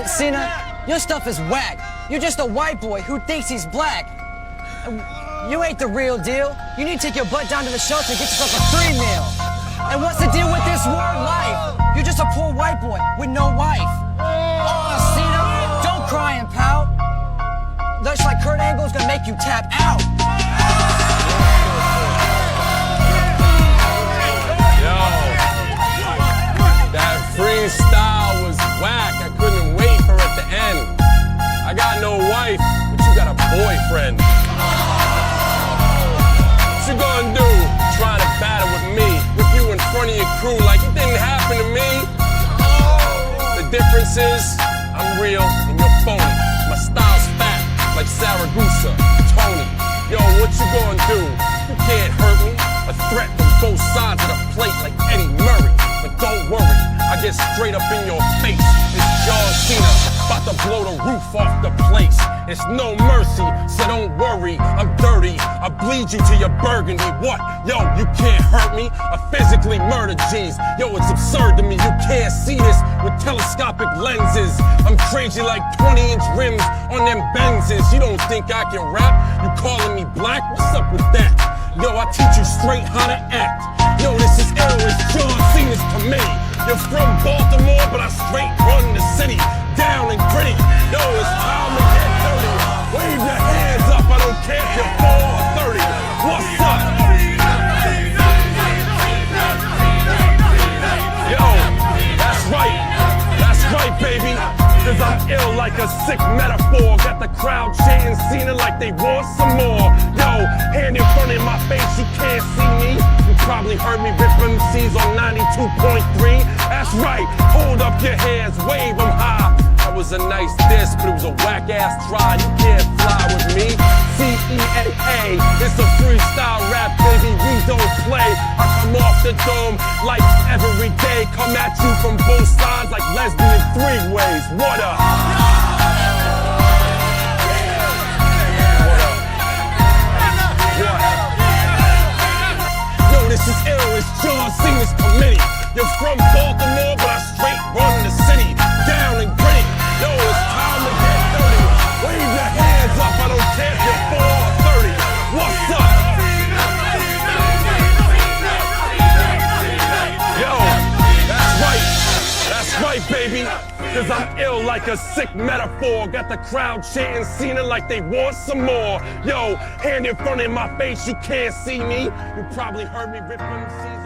Man, Cena, your stuff is whack. You're just a white boy who thinks he's black. You ain't the real deal. You need to take your butt down to the shelter and get yourself a 3 meal. And what's the deal with this word life? You're just a poor white boy with no wife. Oh, Cena, don't cry and pout. Looks like Kurt Angle's gonna make you tap out. Yo, that freestyle was whack. I couldn't wait for it to end. I got no wife, but you got a boyfriend. What you gonna do trying to battle with me? With you in front of your crew like it didn't happen to me? The difference is, I'm real and you're phony. My style's fat, like Saragusa, Tony. Yo, what you gonna do? You can't hurt me. A threat from both sides of the plate like Eddie Murray. But don't worry, I get straight up in your face. It's John Cena, about to blow the roof off the place. It's no mercy, so don't worry, I'm dirty. I bleed you to your burgundy. What? Yo, you can't hurt me. I physically murder G's. Yo, it's absurd to me, you can't see this with telescopic lenses. I'm crazy like 20-inch rims on them Benzes. You don't think I can rap? You calling me black? What's up with that? Yo, I teach you straight how to act. Yo, this is ill, it's John Cena's committee. You're from Baltimore, but I straight run the city. Down and gritty. Yo, it's time to get dirty. Wave your hands up, I don't care if you're 4 or 30. What's up? Yo, that's right, baby. Cause I'm ill like a sick metaphor. Got the crowd chanting Cena like they want some more. Yo, hand in front of my face, you can't see me. You probably heard me rip MCs on 92.3. That's right, hold up your hands, wave them high. That was a nice diss, but it was a whack-ass try. You can't fly with me. CENA, it's a freestyle rap, baby, we don't play. I come off the dome like every day. Come at you from both sides like lesbian 3-ways. What up? Yo, this is ill, it's John Cena's committee. You're from Baltimore, but I straight run the city. Down and gritty. Yo, it's time to get dirty. Wave your hands up, I don't care if you're 4 or 30. What's up? Yo, that's right, baby. Cause I'm ill like a sick metaphor. Got the crowd chanting Cena like they want some more. Yo, hand in front of my face, you can't see me. You probably heard me rip MCs.